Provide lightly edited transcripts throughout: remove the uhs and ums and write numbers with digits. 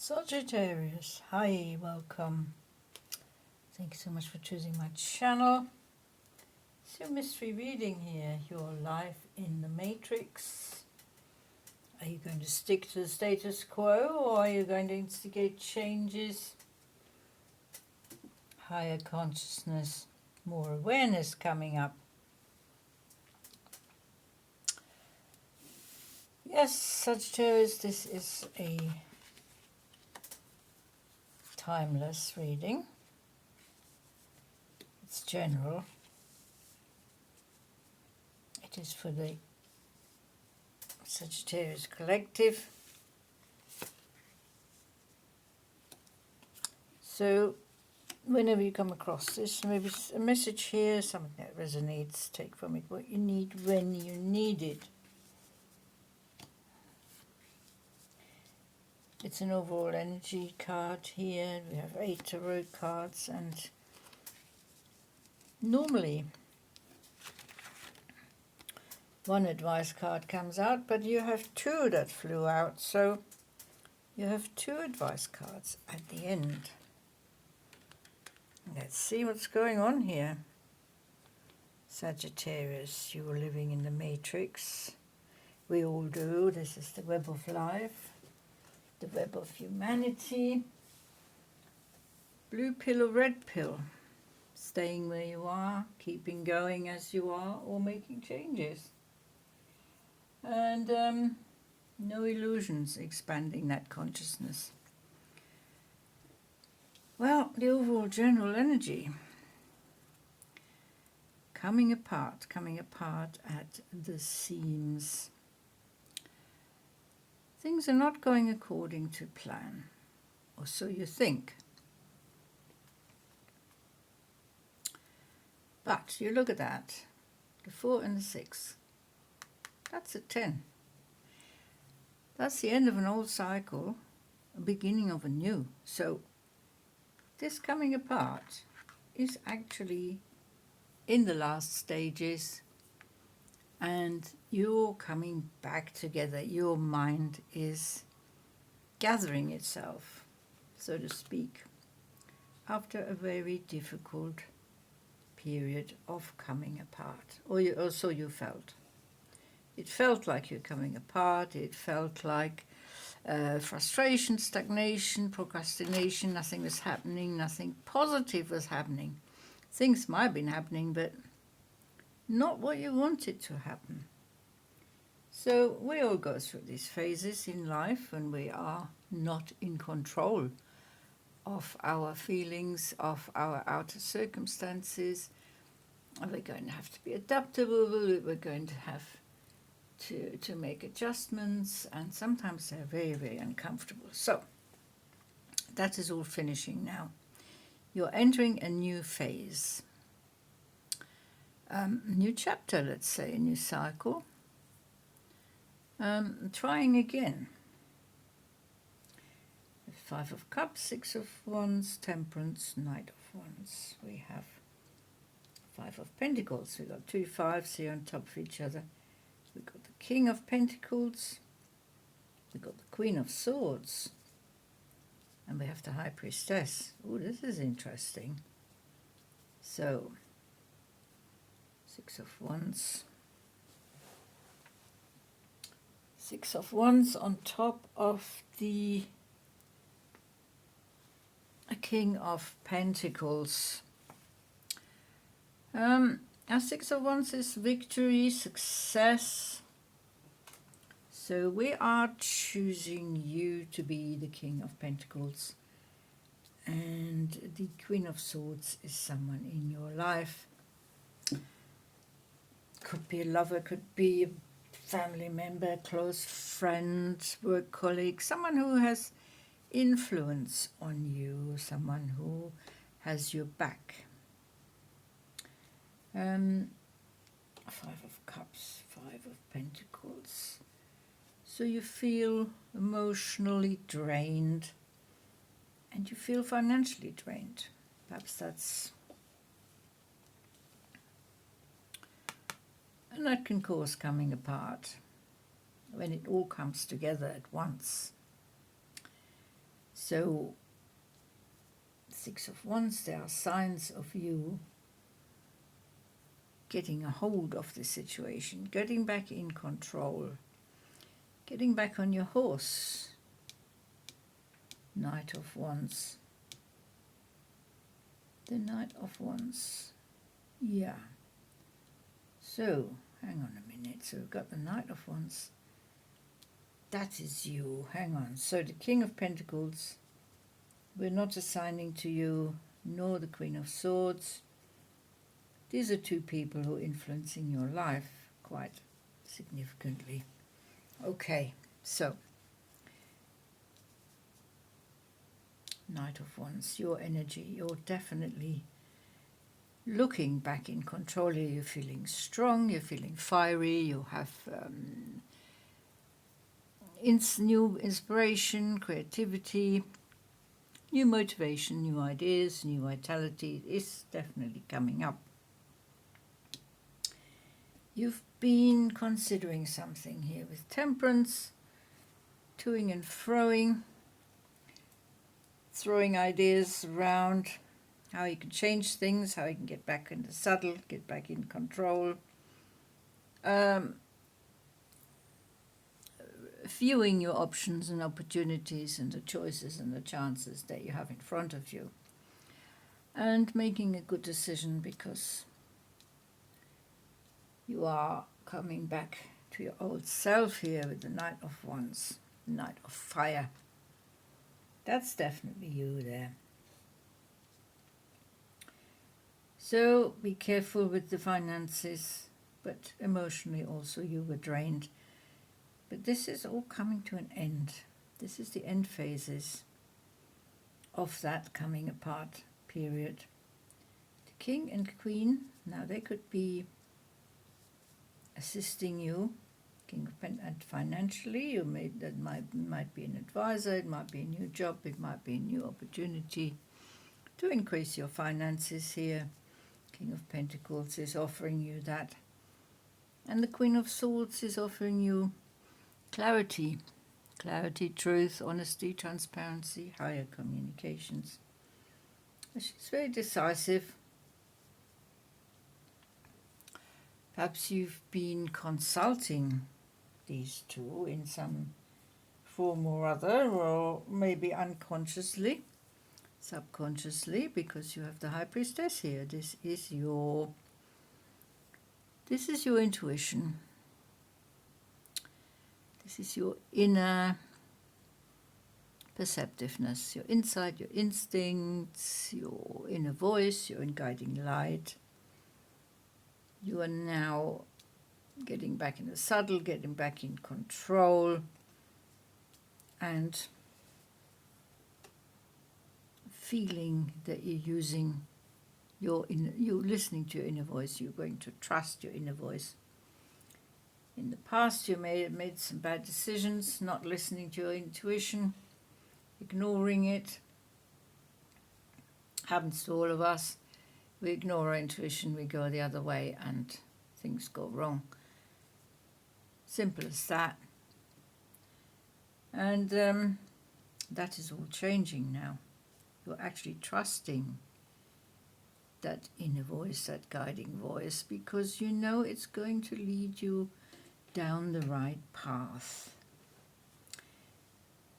Sagittarius, hi, welcome. Thank you so much for choosing my channel. It's your mystery reading here, your life in the matrix. Are you going to stick to the status quo, or are you going to instigate changes? Higher consciousness, more awareness coming up. Yes, Sagittarius, this is a timeless reading. It's general. It is for the Sagittarius collective. So whenever you come across this, maybe a message here, something that resonates, take from it what you need when you need it. It's an overall energy card here. We have 8 tarot cards, and normally one advice card comes out, but you have 2 that flew out, so you have 2 advice cards at the end. Let's see what's going on here. Sagittarius, you are living in the matrix. We all do. This is the web of life, the web of humanity. Blue pill or red pill? Staying where you are, keeping going as you are, or making changes. And no illusions, expanding that consciousness. Well, the overall general energy. Coming apart at the seams. Things are not going according to plan, or so you think. But you look at that, the 4 and the 6, that's a 10. That's the end of an old cycle, a beginning of a new. So this coming apart is actually in the last stages, and you're coming back together. Your mind is gathering itself, so to speak, after a very difficult period of coming apart, or so you felt. It felt like you're coming apart. It felt like frustration, stagnation, procrastination. Nothing was happening. Nothing positive was happening. Things might have been happening, but not what you wanted to happen. So we all go through these phases in life when we are not in control of our feelings, of our outer circumstances. And we're going to have to be adaptable. We're going to have to make adjustments, and sometimes they're very, very uncomfortable. So that is all finishing now. You're entering a new phase, a new chapter, let's say, a new cycle. Trying again. 5 of Cups, 6 of Wands, Temperance, Knight of Wands. We have 5 of Pentacles. We've got 2 5s here on top of each other. We've got the King of Pentacles. We've got the Queen of Swords. And we have the High Priestess. Oh, this is interesting. So, 6 of Wands. 6 of Wands on top of the King of Pentacles. Our 6 of Wands is victory, success. So we are choosing you to be the King of Pentacles. And the Queen of Swords is someone in your life. Could be a lover, could be a family member, close friend, work colleague, someone who has influence on you, someone who has your back. 5 of Cups, 5 of Pentacles. So you feel emotionally drained, and you feel financially drained. Perhaps that's... And that can cause coming apart when it all comes together at once. So, Six of Wands, there are signs of you getting a hold of the situation, getting back in control, getting back on your horse. Knight of Wands. The Knight of Wands. Yeah. So, hang on a minute. So we've got the Knight of Wands. That is you. Hang on. So the King of Pentacles, we're not assigning to you, nor the Queen of Swords. These are two people who are influencing your life quite significantly. Okay, so Knight of Wands, your energy, you're definitely looking back in control. You're feeling strong, you're feeling fiery, you have new inspiration, creativity, new motivation, new ideas, new vitality is definitely coming up. You've been considering something here with Temperance, toing and froing, throwing ideas around, how you can change things, how you can get back in the saddle, get back in control. Viewing your options and opportunities and the choices and the chances that you have in front of you. And making a good decision, because you are coming back to your old self here with the Knight of Wands, Knight of Fire. That's definitely you there. So be careful with the finances, but emotionally also you were drained. But this is all coming to an end. This is the end phases of that coming apart period. The King and Queen, now they could be assisting you, King of Pentacles, and financially, that might be an advisor, it might be a new job, it might be a new opportunity to increase your finances here. King of Pentacles is offering you that. And the Queen of Swords is offering you clarity. Clarity, truth, honesty, transparency, higher communications. She's very decisive. Perhaps you've been consulting these two in some form or other, or maybe unconsciously, subconsciously, because you have the High Priestess here. This is your intuition. This is your inner perceptiveness, your insight, your instincts, your inner voice, your guiding light. You are now getting back in the saddle, getting back in control, and feeling that you're using you're listening to your inner voice. You're going to trust your inner voice. In the past, you may have made some bad decisions, not listening to your intuition, ignoring it. Happens to all of us. We ignore our intuition, we go the other way, and things go wrong. Simple as that. And that is all changing now. You're actually trusting that inner voice, that guiding voice, because you know it's going to lead you down the right path.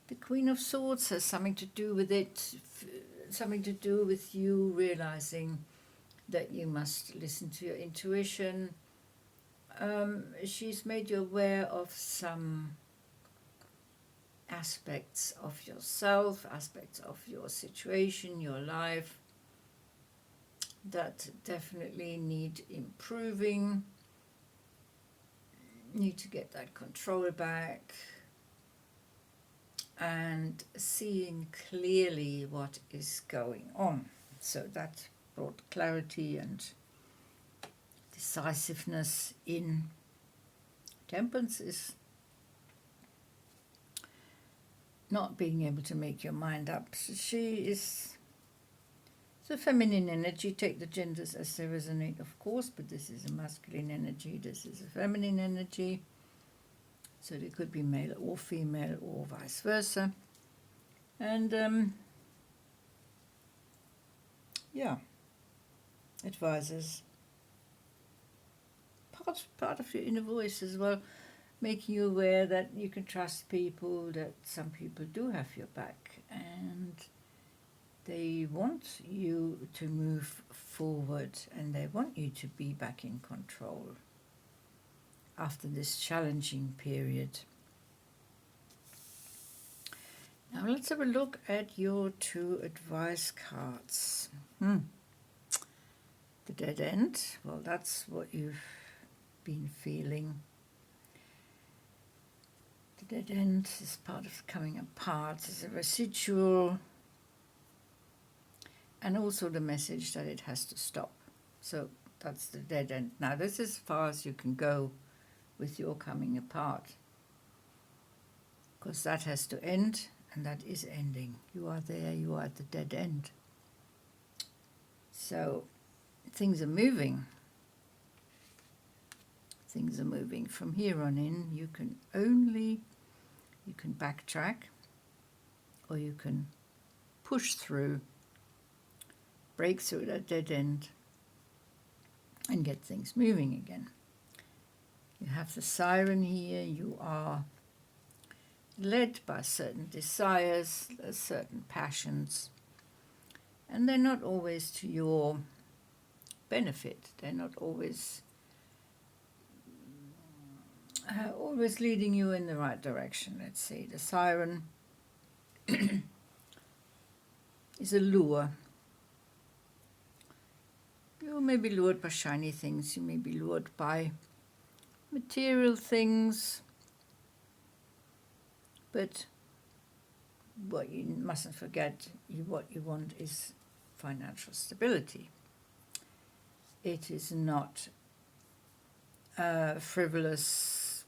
The Queen of Swords has something to do with it, something to do with you realizing that you must listen to your intuition. She's made you aware of some aspects of yourself, aspects of your situation, your life, that definitely need improving. Need to get that control back and seeing clearly what is going on. So that brought clarity and decisiveness in. Temperance is not being able to make your mind up. So she is the feminine energy. Take the genders as they resonate, of course, but this is a masculine energy, this is a feminine energy. So they could be male or female or vice versa. And yeah, advisors. Part of your inner voice as well, making you aware that you can trust people, that some people do have your back, and they want you to move forward, and they want you to be back in control after this challenging period. Now let's have a look at your 2 advice cards. The dead end, well, that's what you've been feeling. The dead end is part of coming apart, it's a residual, and also the message that it has to stop. So that's the dead end. Now this is as far as you can go with your coming apart, because that has to end, and that is ending. You are there, you are at the dead end. So things are moving. Things are moving. From here on in, you can backtrack, or you can push through, break through that dead end, and get things moving again. You have the siren here. You are led by certain desires, certain passions, and they're not always to your benefit. They're not always leading you in the right direction. Let's see, the siren is a lure. You may be lured by shiny things, you may be lured by material things, but what you mustn't forget, what you want is financial stability. It is not frivolous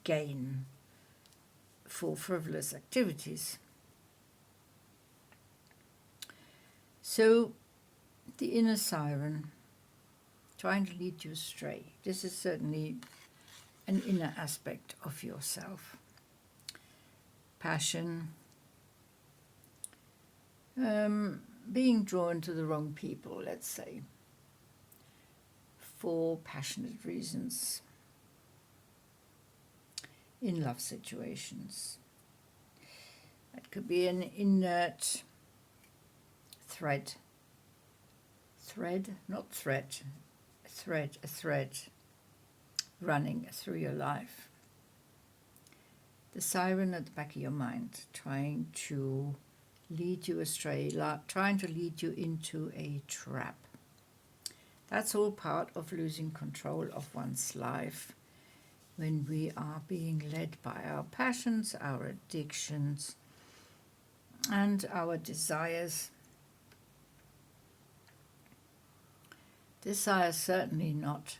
gain for frivolous activities. So the inner siren trying to lead you astray. This is certainly an inner aspect of yourself. Passion, being drawn to the wrong people, let's say, for passionate reasons in love situations. That could be an inert thread, not threat, a thread running through your life. The siren at the back of your mind, trying to lead you astray, trying to lead you into a trap. That's all part of losing control of one's life, when we are being led by our passions, our addictions, and our desires. Desires certainly not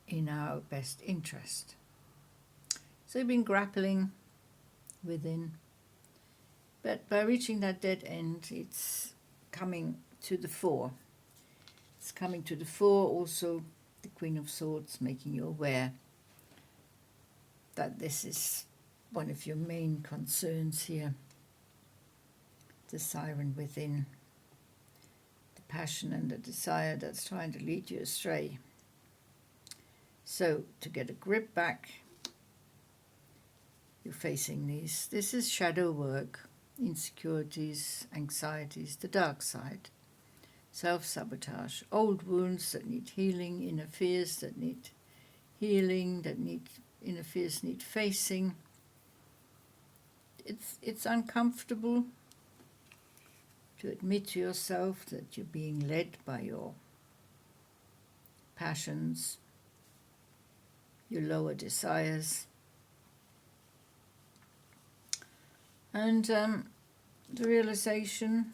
in our best interest. So you've been grappling within, but by reaching that dead end, it's coming to the fore. It's coming to the fore, also the Queen of Swords, making you aware that this is one of your main concerns here. The siren within, the passion and the desire that's trying to lead you astray. So to get a grip back, you're facing these. This is shadow work, insecurities, anxieties, the dark side, self-sabotage, old wounds that need healing, inner fears that need healing, inner fears need facing. It's uncomfortable to admit to yourself that you're being led by your passions, your lower desires. And the realization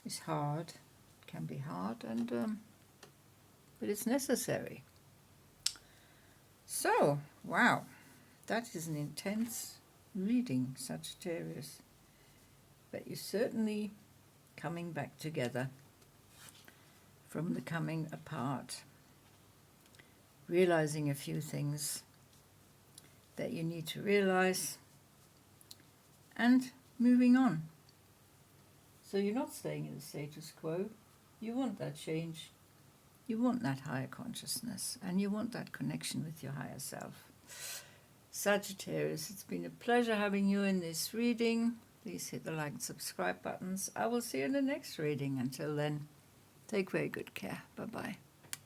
is hard, can be hard, but it's necessary. So, wow, that is an intense reading, Sagittarius. But you're certainly coming back together from the coming apart, realizing a few things that you need to realize, and moving on. So you're not staying in the status quo. You want that change. You want that higher consciousness, and you want that connection with your higher self. Sagittarius, it's been a pleasure having you in this reading. Please hit the like and subscribe buttons. I will see you in the next reading. Until then, take very good care. Bye-bye.